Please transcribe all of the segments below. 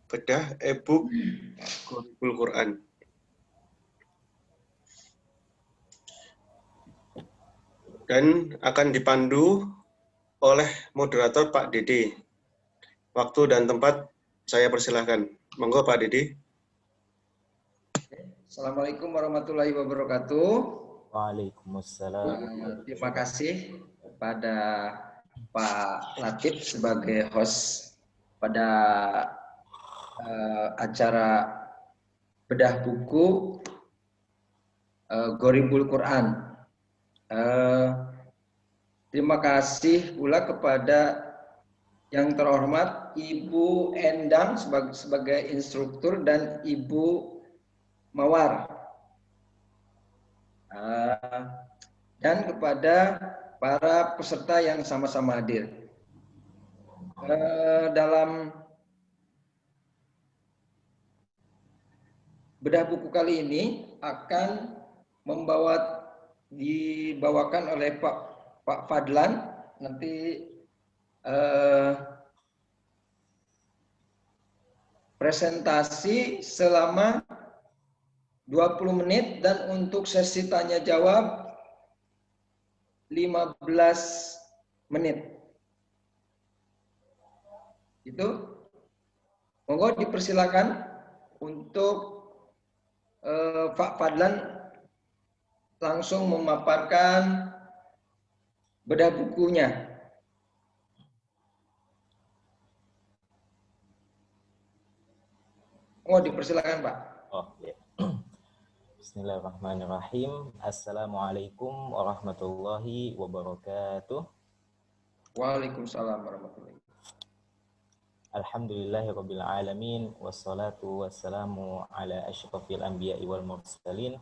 bedah e-book Ghoribul Quran. Dan akan dipandu oleh moderator Pak Dede. Waktu dan tempat saya persilahkan. Monggo Pak Dede. Assalamualaikum warahmatullahi wabarakatuh. Waalaikumsalam. Terima kasih kepada Pak Latif sebagai host pada acara bedah buku Ghoribul Quran. Terima kasih pula kepada yang terhormat Ibu Endang sebagai instruktur dan Ibu Mawar, dan kepada para peserta yang sama-sama hadir. Dalam bedah buku kali ini akan dibawakan oleh Pak Fadlan. Nanti presentasi selama 20 menit dan untuk sesi tanya jawab 15 menit. Itu monggo dipersilakan untuk Pak Fadlan langsung memaparkan bedah bukunya. Monggo dipersilakan Pak. Oh, ya. Bismillahirrahmanirrahim. Assalamualaikum warahmatullahi wabarakatuh. Waalaikumsalam warahmatullahi wabarakatuh. Alhamdulillahirabbil alamin wassalatu wassalamu ala asyrafil anbiya'i wal mursalin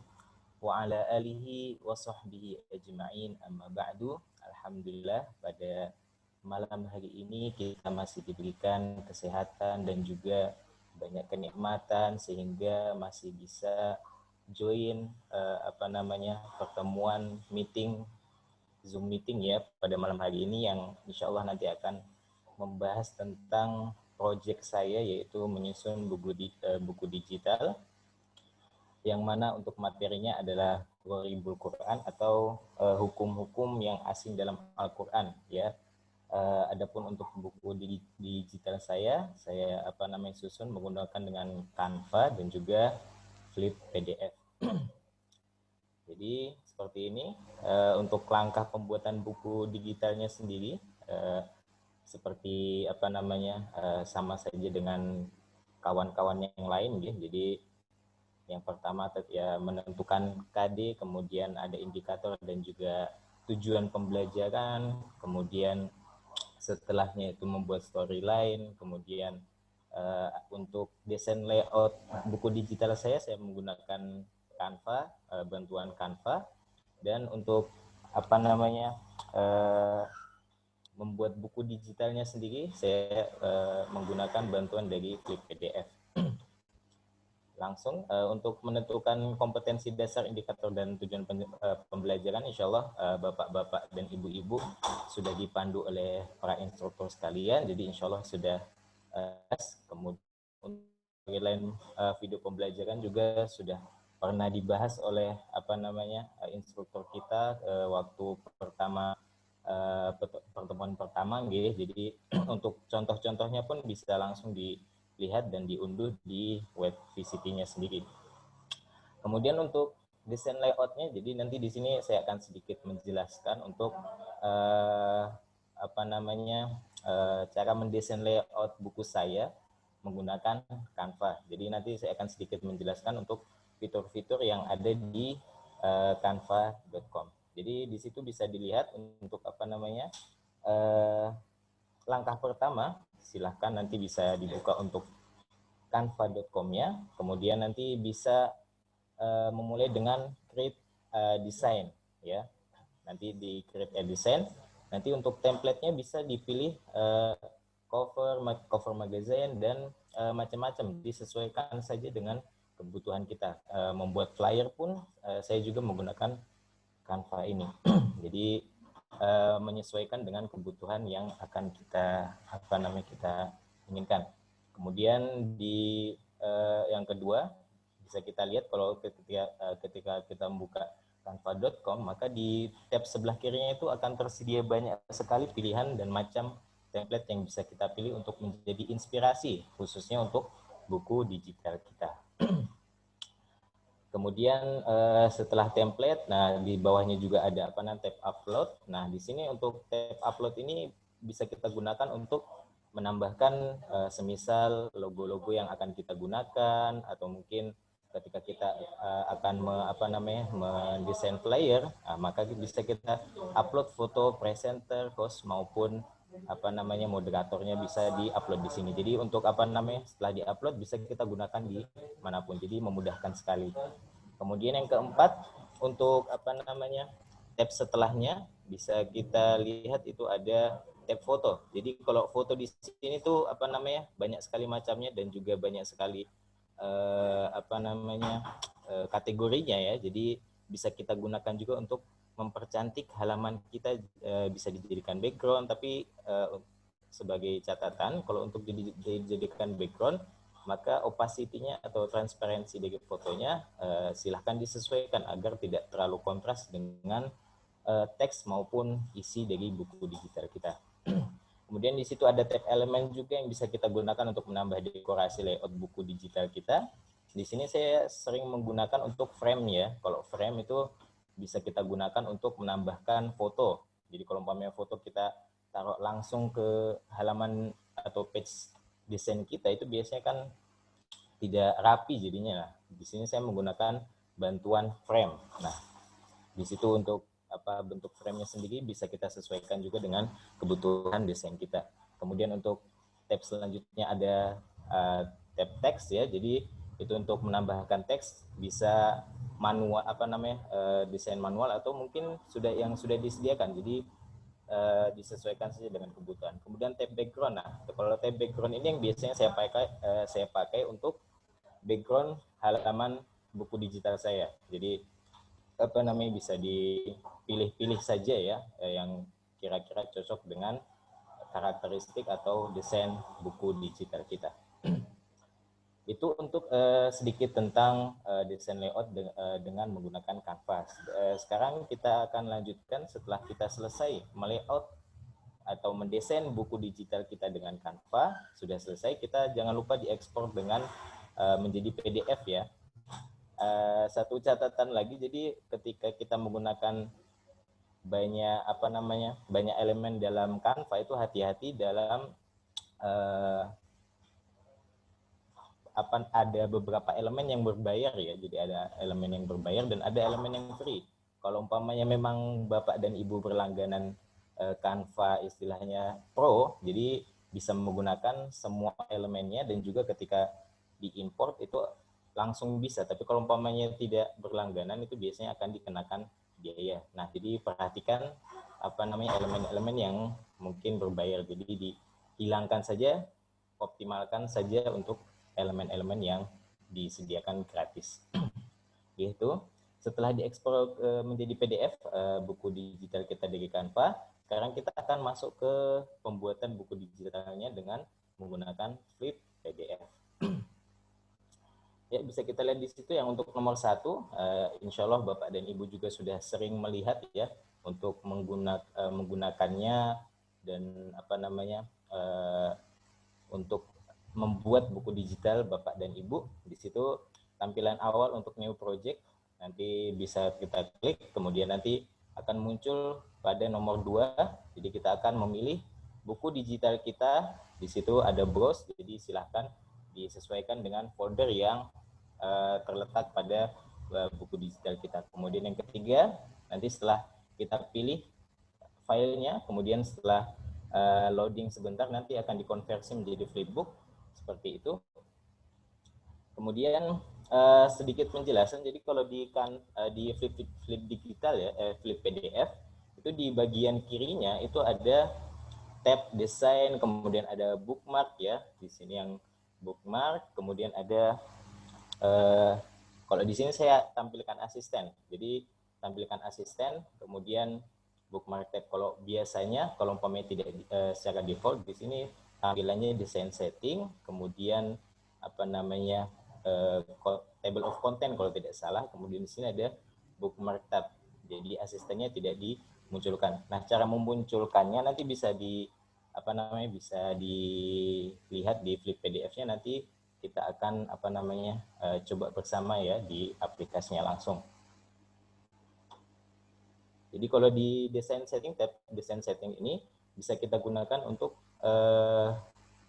wa ala alihi wa sahbihi ajma'in, amma ba'du. Alhamdulillah, pada malam hari ini kita masih diberikan kesehatan dan juga banyak kenikmatan sehingga masih bisa join pertemuan meeting, Zoom meeting ya pada malam hari ini, yang insya Allah nanti akan membahas tentang proyek saya, yaitu menyusun buku digital, yang mana untuk materinya adalah Ghoribul Quran atau hukum-hukum yang asing dalam Al-Quran ya. Adapun untuk buku digital saya susun menggunakan dengan Canva dan juga Flip PDF. Jadi seperti ini. Untuk langkah pembuatan buku digitalnya sendiri seperti sama saja dengan kawan-kawan yang lain ya. Jadi yang pertama ya menentukan KD, kemudian ada indikator dan juga tujuan pembelajaran, kemudian setelahnya itu membuat storyline, kemudian untuk desain layout buku digital saya menggunakan Canva, bantuan Canva, dan untuk membuat buku digitalnya sendiri saya menggunakan bantuan dari Flip PDF. Langsung untuk menentukan kompetensi dasar, indikator, dan tujuan pembelajaran, insya Allah bapak-bapak dan ibu-ibu sudah dipandu oleh para instruktur sekalian, jadi insya Allah sudah kemudian untuk lain video pembelajaran juga sudah pernah dibahas oleh instruktur kita waktu pertemuan pertama gitu. Jadi untuk contoh-contohnya pun bisa langsung dilihat dan diunduh di web VCT-nya sendiri. Kemudian untuk desain layout-nya, jadi nanti di sini saya akan sedikit menjelaskan untuk cara mendesain layout buku saya menggunakan Canva. Jadi nanti saya akan sedikit menjelaskan untuk fitur-fitur yang ada di canva.com. Jadi di situ bisa dilihat untuk langkah pertama, silahkan nanti bisa dibuka untuk canva.com-nya, kemudian nanti bisa memulai dengan create design ya. Nanti di create a design, nanti untuk template-nya bisa dipilih cover magazine dan macam-macam, disesuaikan saja dengan kebutuhan kita. Membuat flyer pun saya juga menggunakan Canva ini. Jadi menyesuaikan dengan kebutuhan yang akan kita inginkan. Kemudian di yang kedua bisa kita lihat kalau ketika kita membuka canva.com, maka di tab sebelah kirinya itu akan tersedia banyak sekali pilihan dan macam template yang bisa kita pilih untuk menjadi inspirasi khususnya untuk buku digital kita. Kemudian setelah template, nah di bawahnya juga ada tab upload. Nah di sini untuk tab upload ini bisa kita gunakan untuk menambahkan semisal logo-logo yang akan kita gunakan, atau mungkin ketika kita akan mendesain flyer, maka bisa kita upload foto presenter, host maupun moderatornya bisa diupload di sini. Jadi untuk setelah diupload bisa kita gunakan di manapun. Jadi memudahkan sekali. Kemudian yang keempat, untuk tab setelahnya bisa kita lihat itu ada tab foto. Jadi kalau foto di sini tuh banyak sekali macamnya dan juga banyak sekali kategorinya ya. Jadi bisa kita gunakan juga untuk mempercantik halaman kita, bisa dijadikan background, tapi sebagai catatan kalau untuk dijadikan background maka opacity-nya atau transparansi dari fotonya silahkan disesuaikan agar tidak terlalu kontras dengan teks maupun isi dari buku digital kita. Kemudian di situ ada tab elemen juga yang bisa kita gunakan untuk menambah dekorasi layout buku digital kita. Di sini saya sering menggunakan untuk frame ya. Kalau frame itu bisa kita gunakan untuk menambahkan foto. Jadi kalau umpamanya foto kita taruh langsung ke halaman atau page desain kita, itu biasanya kan tidak rapi jadinya. Di sini saya menggunakan bantuan frame. Nah, di situ untuk bentuk frame-nya sendiri bisa kita sesuaikan juga dengan kebutuhan desain kita. Kemudian untuk tab selanjutnya ada tab teks ya. Jadi itu untuk menambahkan teks bisa manual desain manual atau mungkin sudah disediakan. Jadi disesuaikan saja dengan kebutuhan. Kemudian tab background. Nah, kalau tab background ini yang biasanya saya pakai untuk background halaman buku digital saya. Jadi bisa dipilih-pilih saja ya yang kira-kira cocok dengan karakteristik atau desain buku digital kita. Itu untuk sedikit tentang desain layout dengan menggunakan Canva. Sekarang kita akan lanjutkan setelah kita selesai melayout atau mendesain buku digital kita dengan Canva, sudah selesai, kita jangan lupa diekspor dengan menjadi PDF ya. Satu catatan lagi, jadi ketika kita menggunakan banyak elemen dalam Canva itu hati-hati dalam ada beberapa elemen yang berbayar ya. Jadi ada elemen yang berbayar dan ada elemen yang free. Kalau umpamanya memang Bapak dan Ibu berlangganan Canva istilahnya Pro, jadi bisa menggunakan semua elemennya dan juga ketika diimport itu langsung bisa. Tapi kalau umpamanya tidak berlangganan itu biasanya akan dikenakan biaya. Nah, jadi perhatikan elemen-elemen yang mungkin berbayar. Jadi dihilangkan saja, optimalkan saja untuk elemen-elemen yang disediakan gratis. Gitu. Setelah diekspor menjadi PDF buku digital kita dari Canva, sekarang kita akan masuk ke pembuatan buku digitalnya dengan menggunakan Flip PDF. Ya, bisa kita lihat di situ yang untuk nomor 1, insya Allah Bapak dan Ibu juga sudah sering melihat ya untuk menggunakannya dan untuk membuat buku digital Bapak dan Ibu. Di situ tampilan awal untuk new project, nanti bisa kita klik, kemudian nanti akan muncul pada nomor 2, jadi kita akan memilih buku digital kita. Di situ ada browse, jadi silahkan disesuaikan dengan folder yang terletak pada buku digital kita. Kemudian yang ketiga, nanti setelah kita pilih filenya, kemudian setelah loading sebentar nanti akan dikonversi menjadi flipbook seperti itu. Kemudian sedikit penjelasan, jadi kalau di flip digital ya, flip PDF itu di bagian kirinya itu ada tab desain, kemudian ada bookmark ya, di sini yang bookmark, kemudian ada kalau di sini saya tampilkan asisten, jadi tampilkan asisten, kemudian bookmark tab. Kalau biasanya kalau umpamanya tidak secara default di sini tampilannya desain setting, kemudian apa namanya table of content kalau tidak salah, kemudian di sini ada bookmark tab. Jadi asistennya tidak dimunculkan. Nah, cara memunculkannya nanti bisa bisa dilihat di flip PDF-nya, nanti kita akan coba bersama ya di aplikasinya langsung. Jadi kalau di desain setting, tab desain setting ini bisa kita gunakan untuk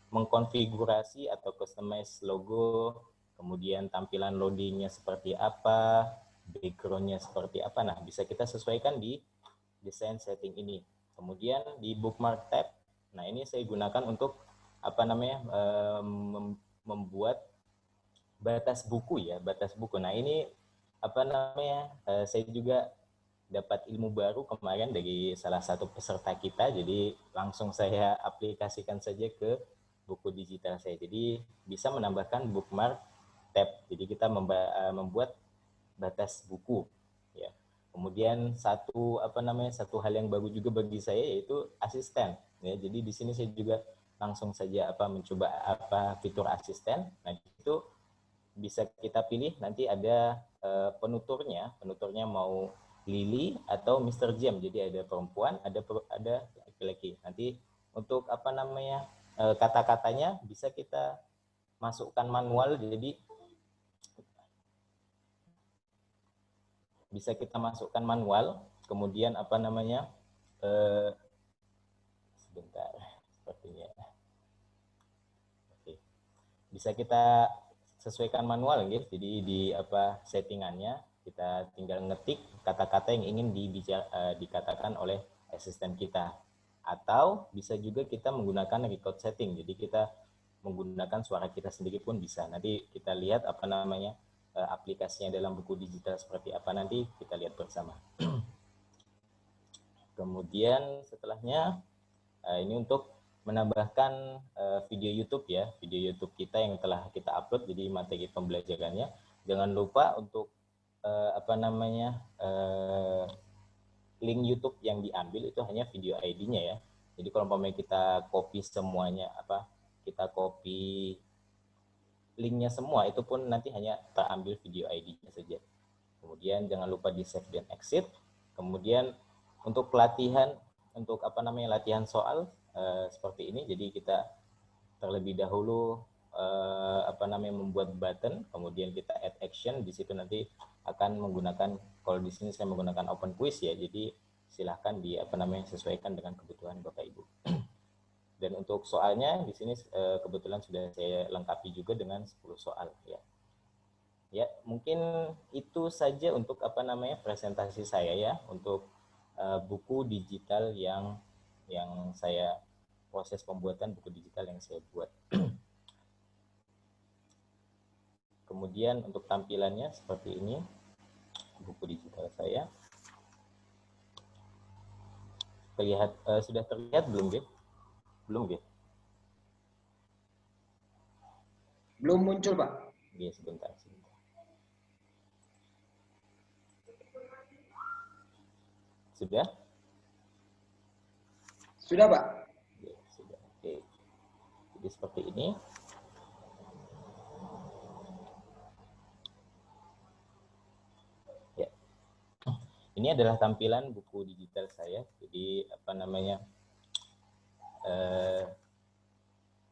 mengkonfigurasi atau customize logo, kemudian tampilan loadingnya seperti apa, backgroundnya seperti apa. Nah, bisa kita sesuaikan di desain setting ini. Kemudian di bookmark tab, nah ini saya gunakan untuk membuat batas buku ya, batas buku. Nah ini saya juga dapat ilmu baru kemarin dari salah satu peserta kita, jadi langsung saya aplikasikan saja ke buku digital saya. Jadi bisa menambahkan bookmark tab. Jadi kita membuat batas buku ya. Kemudian satu hal yang baru juga bagi saya yaitu asisten ya. Jadi di sini saya juga langsung saja mencoba fitur asisten. Nah, itu bisa kita pilih nanti ada penuturnya mau Lily atau Mr. Jam. Jadi ada perempuan, ada laki-laki. Nanti untuk kata-katanya bisa kita masukkan manual, jadi bisa kita masukkan manual, kemudian sebentar, sepertinya. Oke. Bisa kita sesuaikan manual guys. Jadi di settingannya kita tinggal ngetik kata-kata yang ingin dikatakan oleh asisten kita. Atau bisa juga kita menggunakan record setting. Jadi kita menggunakan suara kita sendiri pun bisa. Nanti kita lihat aplikasinya dalam buku digital seperti apa, nanti kita lihat bersama. Kemudian setelahnya ini untuk menambahkan video YouTube ya, video YouTube kita yang telah kita upload, jadi materi pembelajarannya. Jangan lupa untuk link YouTube yang diambil itu hanya video ID-nya ya. Jadi kalau kita copy semuanya, kita copy linknya semua, itu pun nanti hanya terambil video ID-nya saja. Kemudian jangan lupa di save dan exit. Kemudian untuk latihan latihan soal seperti ini. Jadi kita terlebih dahulu membuat button, kemudian kita add action. Di situ nanti akan menggunakan, kalau di sini saya menggunakan open quiz ya. Jadi silahkan sesuaikan dengan kebutuhan Bapak Ibu. Dan untuk soalnya di sini kebetulan sudah saya lengkapi juga dengan 10 soal ya. Ya, mungkin itu saja untuk presentasi saya ya, untuk buku digital yang saya proses pembuatan buku digital yang saya buat. Kemudian untuk tampilannya seperti ini buku digital saya. Sudah terlihat belum, Ge? Belum, Ge? Belum muncul, Pak. Iya, sebentar. Sudah? Sudah, Pak. Ya, sudah. Oke. Jadi seperti ini. Ya. Ini adalah tampilan buku digital saya. Jadi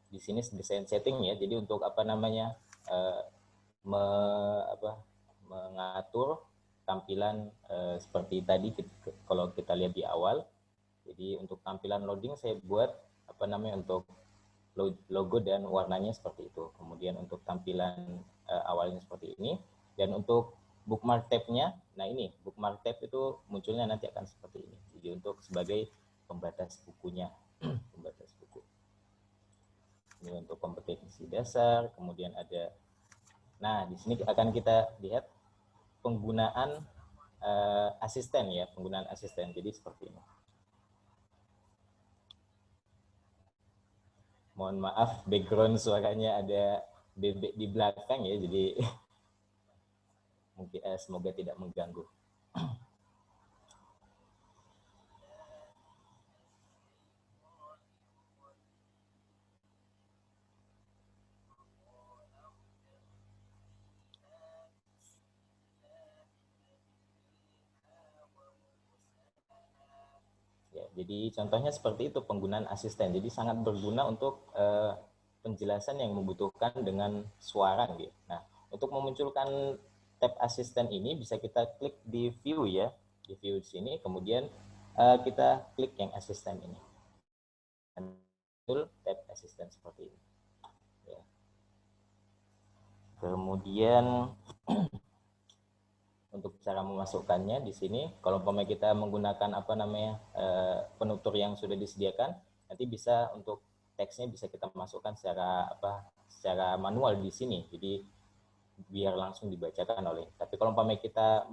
di sini desain setting ya. Jadi untuk mengatur tampilan seperti tadi kalau kita lihat di awal. Jadi untuk tampilan loading saya buat untuk logo dan warnanya seperti itu. Kemudian untuk tampilan awalnya seperti ini. Dan untuk bookmark tab-nya, nah ini bookmark tab itu munculnya nanti akan seperti ini. Jadi untuk sebagai pembatas bukunya, pembatas buku. Ini untuk kompetensi dasar, kemudian ada. Nah, di sini akan kita lihat penggunaan asisten ya, penggunaan asisten. Jadi seperti ini. Mohon maaf, background suaranya ada bebek di belakang ya, jadi mungkin semoga tidak mengganggu. Jadi contohnya seperti itu penggunaan asisten. Jadi sangat berguna untuk penjelasan yang membutuhkan dengan suara gitu. Nah, untuk memunculkan tab asisten ini bisa kita klik di view ya, di view di sini, kemudian kita klik yang asisten ini. Muncul tab asisten seperti ini. Ya. Kemudian untuk cara memasukkannya di sini, kalau umpamanya kita menggunakan penutur yang sudah disediakan, nanti bisa untuk teksnya bisa kita masukkan secara manual di sini. Jadi biar langsung dibacakan oleh. Tapi kalau umpamanya kita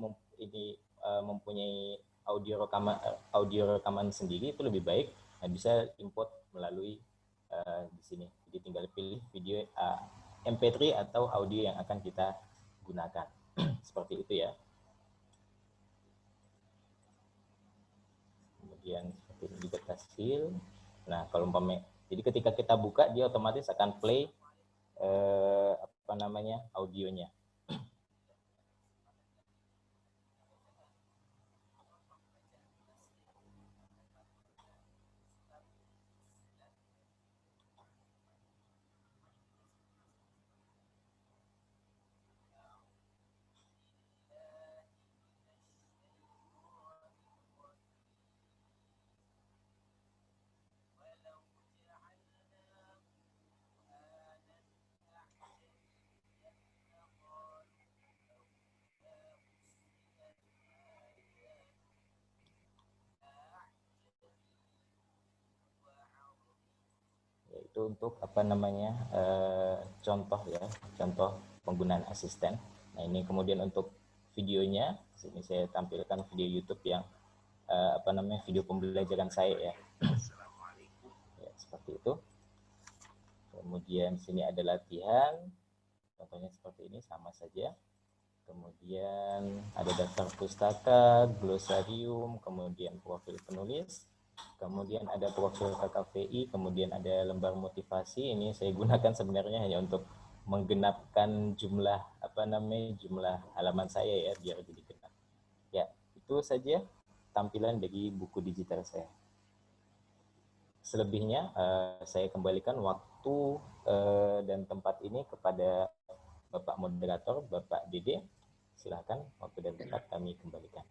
mempunyai audio rekaman sendiri itu lebih baik, nah bisa import melalui di sini. Jadi tinggal pilih video MP3 atau audio yang akan kita gunakan. Seperti itu ya. Kemudian seperti ini juga hasil. Nah, kalau umpamanya, jadi ketika kita buka dia otomatis akan play audionya. Itu untuk contoh penggunaan asisten. Nah, ini kemudian untuk videonya, sini saya tampilkan video YouTube yang video pembelajaran saya ya. Ya, seperti itu. Kemudian sini ada latihan, contohnya seperti ini sama saja. Kemudian ada daftar pustaka, glosarium, kemudian profil penulis. Kemudian ada profil KKVI, kemudian ada lembar motivasi. Ini saya gunakan sebenarnya hanya untuk menggenapkan jumlah jumlah halaman saya ya biar jadi genap. Ya, itu saja tampilan dari buku digital saya. Selebihnya saya kembalikan waktu dan tempat ini kepada Bapak moderator, Bapak Dede. Silakan waktu dan tempat kami kembalikan.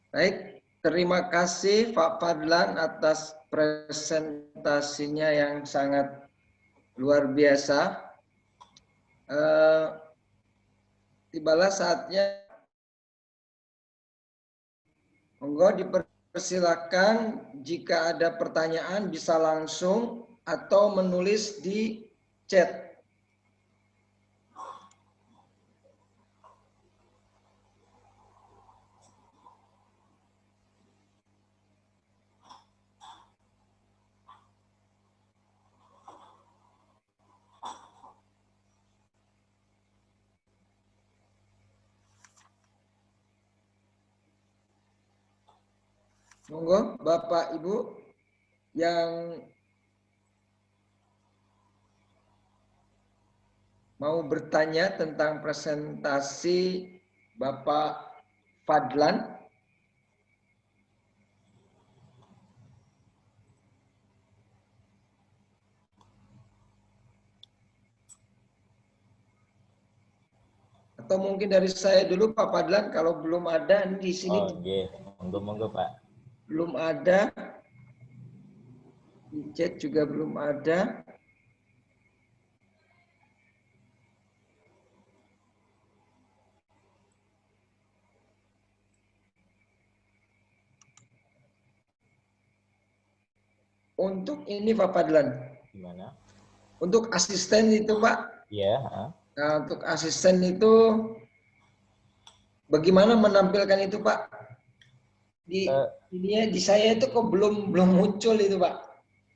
Baik, terima kasih Pak Fadlan atas presentasinya yang sangat luar biasa. Tibalah saatnya, monggo dipersilakan jika ada pertanyaan bisa langsung atau menulis di chat. Monggo Bapak Ibu yang mau bertanya tentang presentasi Bapak Fadlan. Atau mungkin dari saya dulu Pak Fadlan, kalau belum ada di sini. Oke, monggo Pak. Belum ada. Di chat juga belum ada. Untuk ini Pak Fadlan. Gimana? Untuk asisten itu Pak. Iya. Nah, untuk asisten itu bagaimana menampilkan itu Pak? Di saya itu kok belum muncul itu Pak.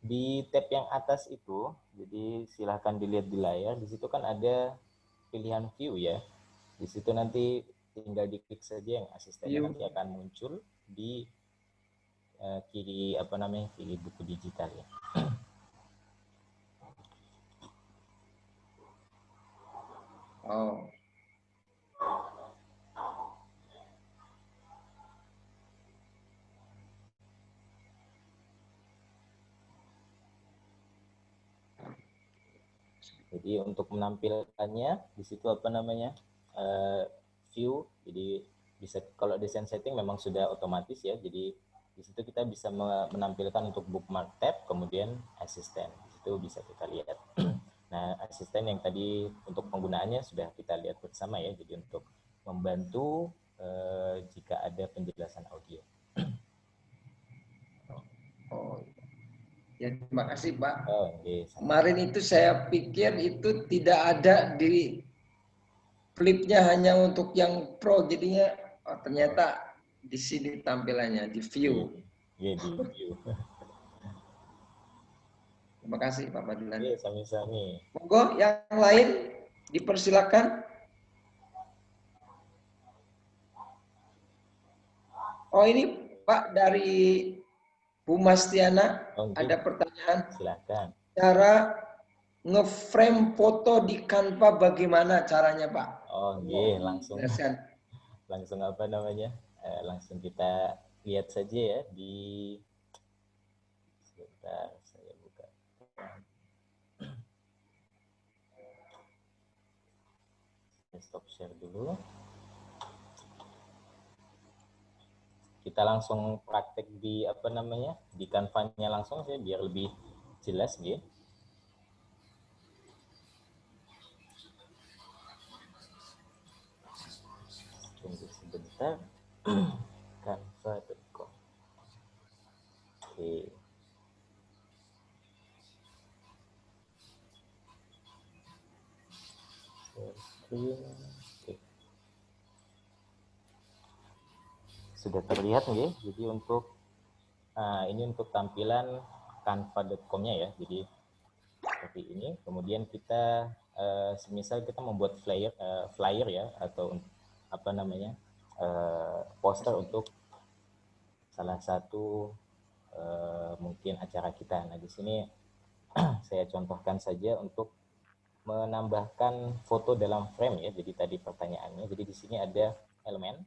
Di tab yang atas itu, jadi silahkan dilihat di layar. Di situ kan ada pilihan view ya. Di situ nanti tinggal diklik saja yang asistennya nanti akan muncul di kiri kiri buku digital ya. Oh. Jadi untuk menampilkannya di situ apa namanya view. Jadi bisa kalau desain setting memang sudah otomatis ya. Jadi di situ kita bisa menampilkan untuk bookmark tab, kemudian asisten. Di situ bisa kita lihat. Nah, asisten yang tadi untuk penggunaannya sudah kita lihat bersama ya. Jadi untuk membantu jika ada penjelasan audio. Oh, ya terima kasih Pak. Oh, okay. Kemarin itu saya pikir itu tidak ada di flipnya hanya untuk yang pro, jadinya ternyata di sini tampilannya di view. Iya, di view. Terima kasih Pak Fadlan. Iya, sami-sami. Monggo yang lain dipersilakan. Oh ini Pak dari Bu Mastiana, ada pertanyaan. Silakan. Cara ngeframe foto di Canva bagaimana caranya Pak? Oh iya, langsung apa namanya? Langsung kita lihat saja ya di sebentar saya buka. Saya stop share dulu. Kita langsung praktek di apa namanya? Di Canva-nya langsung saya biar lebih jelas gitu. Tunggu sebentar. Canva.com. Oke. Oke. Sudah terlihat nggih? Jadi untuk ini untuk tampilan canva.com-nya ya. Jadi seperti ini. Kemudian kita semisal kita membuat flyer ya atau apa namanya? Poster untuk salah satu mungkin acara kita. Nah, di sini saya contohkan saja untuk menambahkan foto dalam frame ya. Jadi tadi pertanyaannya. Jadi di sini ada elemen.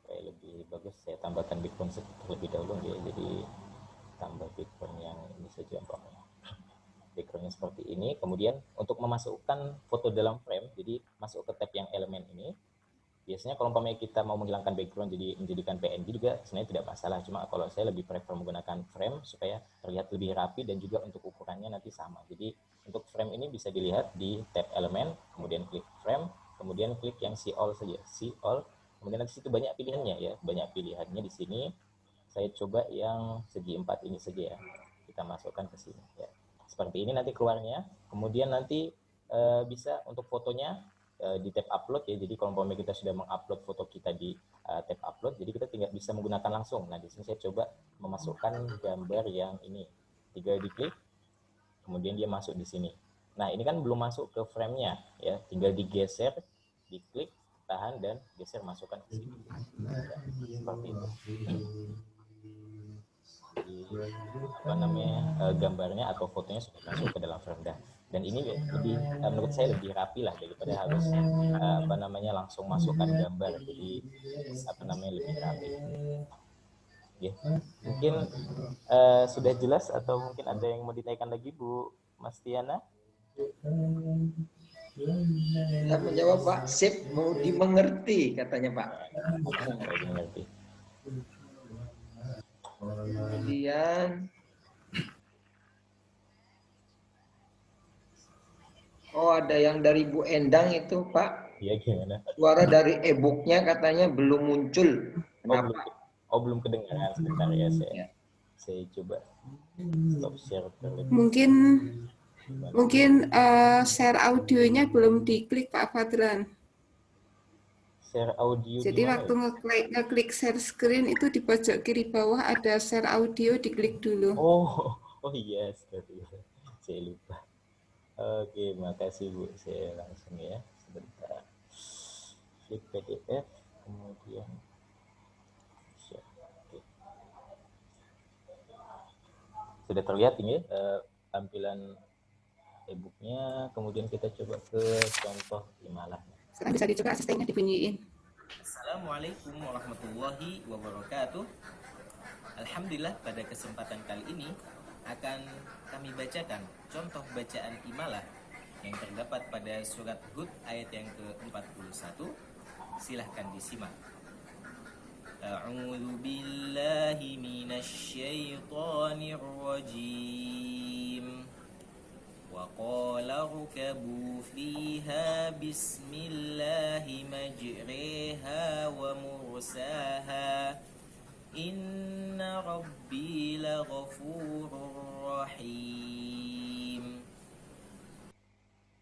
Supaya lebih bagus saya tambahkan background terlebih dahulu ya. Jadi tambah background yang ini saja umpamanya. Backgroundnya seperti ini. Kemudian untuk memasukkan foto dalam frame, jadi masuk ke tab yang elemen ini. Biasanya kalau umpamanya kita mau menghilangkan background jadi menjadikan PNG juga sebenarnya tidak masalah. Cuma kalau saya lebih prefer menggunakan frame supaya terlihat lebih rapi dan juga untuk ukurannya nanti sama. Jadi untuk frame ini bisa dilihat di tab elemen, kemudian klik frame, kemudian klik yang see all saja, see all. Kemudian nanti situ banyak pilihannya ya, banyak pilihannya di sini. Saya coba yang segi 4 ini saja ya. Kita masukkan ke sini ya. Seperti ini nanti keluarnya. Kemudian nanti bisa untuk fotonya di tab upload ya. Jadi kalau umpamanya kita sudah mengupload foto kita di tab upload, jadi kita tinggal bisa menggunakan langsung. Nah, di sini saya coba memasukkan gambar yang ini. Tinggal diklik, kemudian dia masuk di sini. Nah, ini kan belum masuk ke frame-nya ya. Tinggal digeser, diklik, tahan dan geser masukkan ke sini. Ya, seperti itu. Jadi, apa namanya gambarnya atau fotonya sudah masuk ke dalam frame dan ini lebih menurut saya lebih rapi lah daripada harus apa namanya langsung masukkan gambar. Jadi apa namanya lebih rapi. Ya, mungkin sudah jelas atau mungkin ada yang mau ditanyakan lagi Bu Mastiana? Saya menjawab Pak, sip, mau dimengerti katanya Pak. Mau dimengerti. Kemudian ada yang dari Bu Endang itu Pak. Iya, gimana? Suara dari e-booknya katanya belum muncul. Kenapa? Belum kedengaran. Sebentar ya, saya coba stop share terlebih. Mungkin share audionya belum diklik Pak Fadlan. Share audio. Jadi waktu ngeklik share screen itu di pojok kiri bawah ada share audio, diklik dulu. Oh yes, saya lupa. Oke, makasih Bu. Saya langsung ya, sebentar. Klik PDF, kemudian share. Oke. Sudah terlihat ini tampilan e-booknya. Kemudian kita coba ke contoh imalah. Sekarang bisa dicoba asistennya dibunyiin. Assalamualaikum warahmatullahi wabarakatuh. Alhamdulillah pada kesempatan kali ini akan kami bacakan contoh bacaan imalah yang terdapat pada surat Hud ayat yang ke-41. Silahkan disimak. A'udzu billahi minasyaitonir rajim. Wa qala rkabu fiha bismillahi majriha wa mursaha. Inna rabbi laghafurur rahim.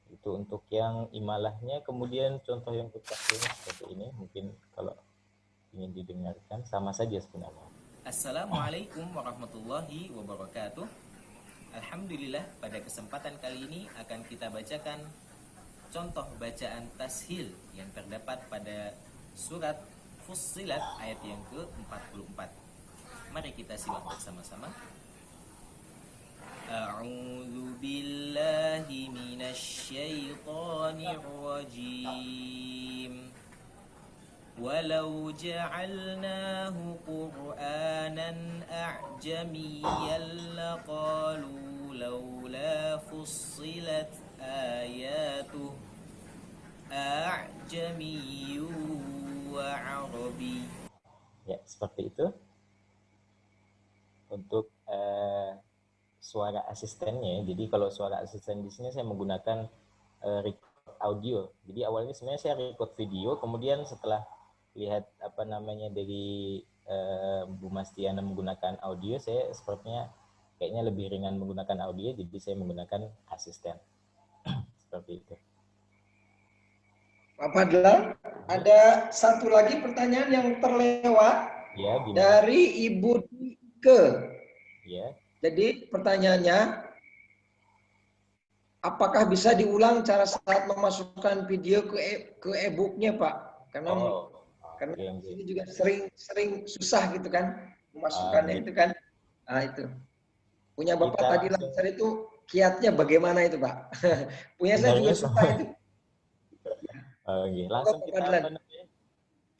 Itu untuk yang imalahnya. Kemudian contoh yang terakhir seperti ini, mungkin kalau ingin didengarkan sama saja sebenarnya. Assalamualaikum warahmatullahi wabarakatuh. Alhamdulillah, pada kesempatan kali ini akan kita bacakan contoh bacaan tashil yang terdapat pada surat Fussilat ayat yang ke-44. Mari kita simak bersama-sama. A'udzu billahi minasyaitonir rajim. Walau ja'alnahu Qur'anan a'jamiyyan laqalu laula fussilat ayatuhu a'jamiyyun wa 'arabi. Ya, seperti itu. Untuk suara asistennya. Jadi kalau suara asisten di sini saya menggunakan record audio. Jadi awalnya sebenarnya saya record video, kemudian setelah lihat dari Bu Mastiana menggunakan audio, saya sepertinya kayaknya lebih ringan menggunakan audio, jadi saya menggunakan asisten. Seperti itu. Pak Fadlan, ada satu lagi pertanyaan yang terlewat Ya, dari Ibu Dike. Ya. Jadi pertanyaannya, apakah bisa diulang cara saat memasukkan video ke e-booknya, Pak? Karena ini juga sering susah gitu kan memasukkannya itu kan. Nah, itu. Punya Bapak tadi Lancar itu kiatnya bagaimana itu, Pak? Punya saya juga suka itu. Langsung kita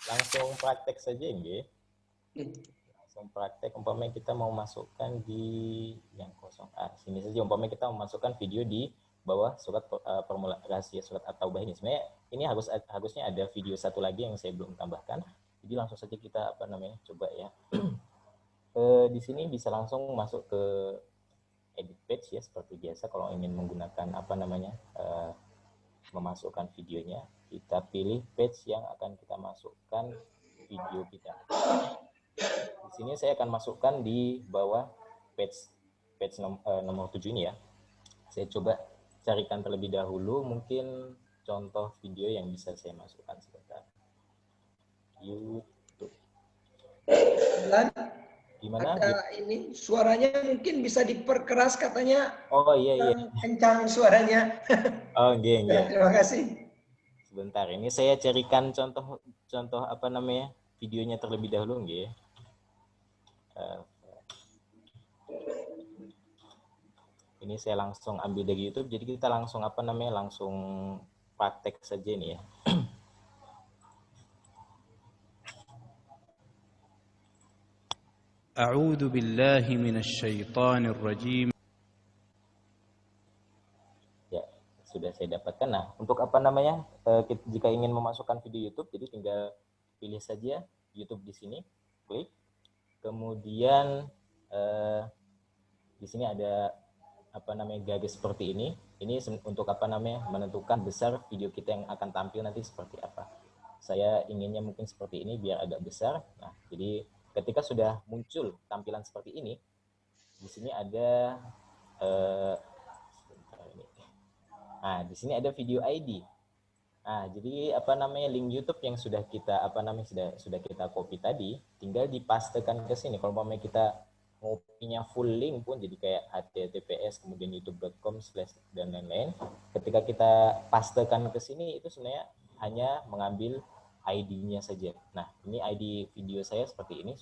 langsung praktek saja, nggih. Langsung praktek, umpamanya kita mau masukkan di yang kosong sini saja, umpamanya kita mau masukkan video di bawah surat formula rahasia surat At-Taubah ini. Sebenarnya ini harusnya ada video satu lagi yang saya belum tambahkan. Jadi langsung saja kita coba ya. Di sini bisa langsung masuk ke edit page ya, seperti biasa. Kalau ingin menggunakan memasukkan videonya, kita pilih page yang akan kita masukkan video kita. Di sini saya akan masukkan di bawah page nomor 7 ini ya. Saya coba carikan terlebih dahulu mungkin contoh video yang bisa saya masukkan sebentar. YouTube. Gimana? Ada ini suaranya mungkin bisa diperkeras katanya. Oh iya. Kencang suaranya. Oh iya. Terima kasih. Sebentar, ini saya carikan contoh videonya terlebih dahulu nggih. Ini saya langsung ambil dari YouTube, jadi kita langsung langsung praktek saja nih ya. A'udzu billahi minasyaitonir rajim. Ya, sudah saya dapatkan. Nah, untuk jika ingin memasukkan video YouTube, jadi tinggal pilih saja YouTube di sini, klik. Kemudian di sini ada garis seperti ini. Ini untuk menentukan besar video kita yang akan tampil nanti seperti apa. Saya inginnya mungkin seperti ini biar agak besar. Nah, jadi ketika sudah muncul tampilan seperti ini, di sini ada di sini ada video ID. Nah, jadi link YouTube yang sudah kita sudah kita copy tadi, tinggal dipastekan ke sini. Kalau kita ngopinya full link pun jadi kayak https kemudian youtube.com/ dan lain-lain. Ketika kita pastekan ke sini, itu sebenarnya hanya mengambil ID-nya saja. Nah, ini ID video saya seperti ini,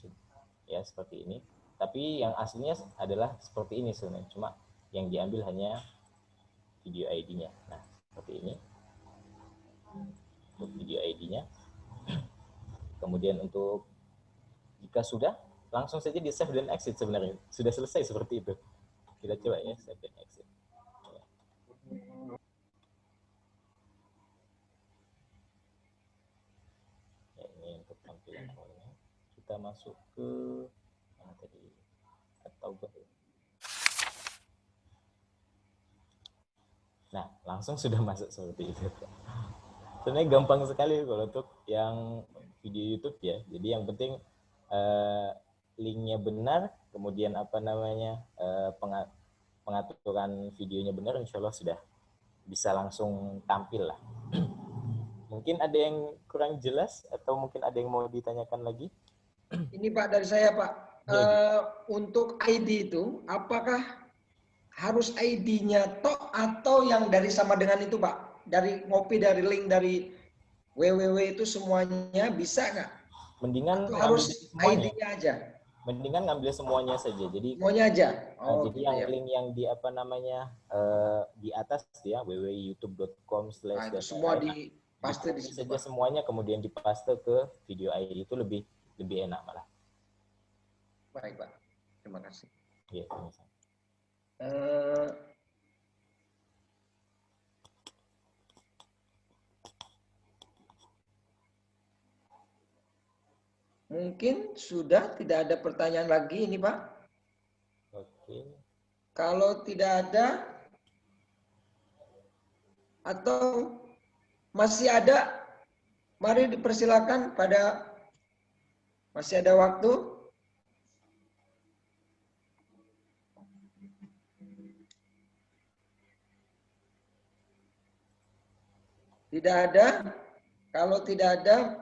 ya seperti ini. Tapi yang aslinya adalah seperti ini sebenarnya. Cuma yang diambil hanya video ID-nya. Nah, seperti ini untuk video ID-nya. Kemudian untuk jika sudah, langsung saja di save dan exit sebenarnya. Sudah selesai seperti itu. Kita coba ya, save dan exit. Ya, ini untuk tampilan awalnya. Kita masuk ke mana tadi? Atau nah, langsung sudah masuk seperti itu. Sebenarnya gampang sekali kalau untuk yang video YouTube ya. Jadi yang penting linknya benar, kemudian apa namanya pengaturan videonya benar, insya Allah sudah bisa langsung tampil lah. Mungkin ada yang kurang jelas atau mungkin ada yang mau ditanyakan lagi? Ini Pak dari saya Pak, untuk ID itu apakah harus ID-nya toh atau yang dari sama dengan itu Pak? Dari ngopi dari link dari www itu semuanya bisa nggak? Mendingan atau harus ID-nya aja? Mendingan ngambil semuanya saja. Jadi semuanya aja. Oh, jadi gitu yang ya. Link yang di apa namanya di atas ya www.youtube.com/ itu semua di paste di situ saja semuanya, kemudian dipaste ke video ID itu lebih enak malah. Baik Pak, terima kasih. Ya, sama-sama. Mungkin sudah tidak ada pertanyaan lagi ini Pak. Oke. Kalau tidak ada atau masih ada, mari dipersilakan pada masih ada waktu. Tidak ada. Kalau tidak ada,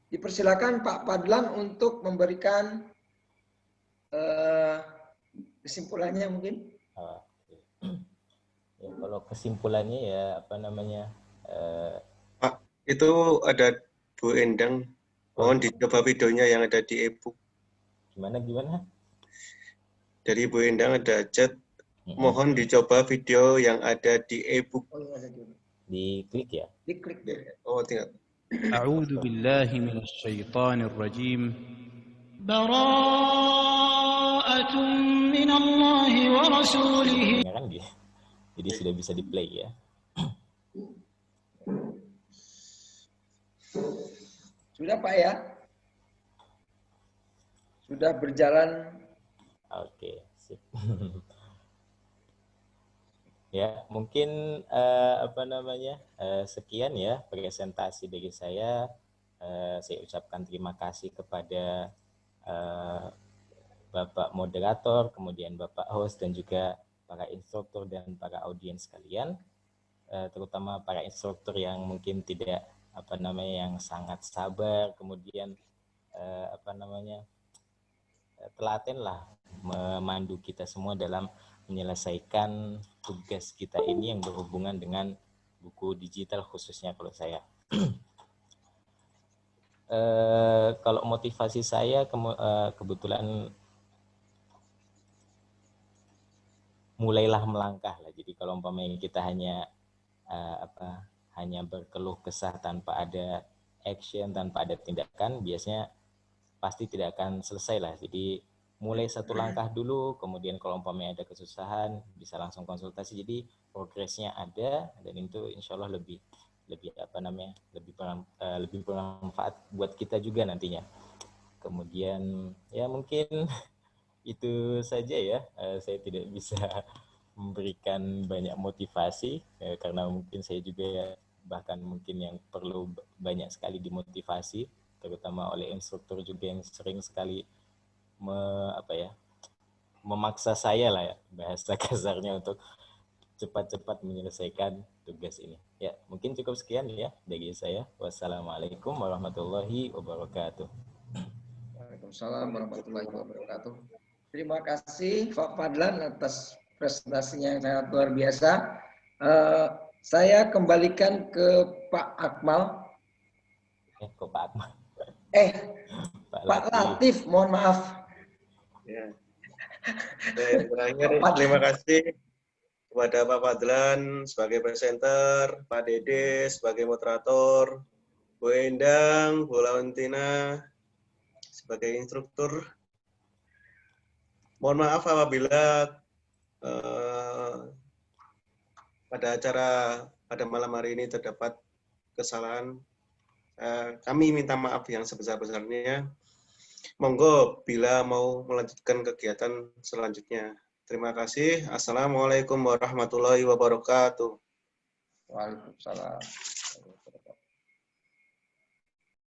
dipersilakan Pak Fadlan untuk memberikan kesimpulannya mungkin. Ya, kalau kesimpulannya ya apa namanya? Pak, itu ada Bu Endang. Mohon dicoba videonya yang ada di e-book. Gimana? Dari Bu Endang ada chat. Mohon dicoba video yang ada di e-book. Diklik ya? Diklik. Oh, tinggal. أعوذ بالله من الشيطان الرجيم براءة من الله ورسوله. Jadi sudah bisa di play ya. Sudah Pak ya? Sudah berjalan. Oke, sip. Ya, mungkin sekian ya presentasi dari saya. Saya ucapkan terima kasih kepada Bapak moderator, kemudian Bapak host dan juga para instruktur dan para audiens sekalian, terutama para instruktur yang mungkin tidak yang sangat sabar, kemudian telaten lah memandu kita semua dalam menyelesaikan tugas kita ini yang berhubungan dengan buku digital khususnya kalau saya. Kalau motivasi saya kebetulan mulailah melangkah lah. Jadi kalau umpamanya kita hanya berkeluh kesah tanpa ada action, tanpa ada tindakan, biasanya pasti tidak akan selesai lah. Jadi mulai satu langkah dulu, kemudian kalau umpamanya ada kesusahan bisa langsung konsultasi. Jadi progresnya ada dan itu insya Allah lebih bermanfaat buat kita juga nantinya. Kemudian ya mungkin itu saja ya. Saya tidak bisa memberikan banyak motivasi karena mungkin saya juga bahkan mungkin yang perlu banyak sekali dimotivasi, terutama oleh instruktur juga yang sering sekali memaksa saya lah ya, bahasa kasarnya, untuk cepat-cepat menyelesaikan tugas ini. Ya, mungkin cukup sekian ya dari saya. Wassalamualaikum warahmatullahi wabarakatuh. Waalaikumsalam warahmatullahi wabarakatuh. Terima kasih Pak Fadlan atas presentasinya yang sangat luar biasa. Saya kembalikan ke Pak Akmal. Kok Pak Akmal? Pak Latif, mohon maaf. Ya. Terakhir, terima kasih kepada Pak Fadlan sebagai presenter, Pak Dede sebagai moderator, Bu Endang, Bu Launtina sebagai instruktur. Mohon maaf apabila pada acara pada malam hari ini terdapat kesalahan. Kami minta maaf yang sebesar-besarnya. Monggo bila mau melanjutkan kegiatan selanjutnya. Terima kasih. Assalamualaikum warahmatullahi wabarakatuh. Waalaikumsalam.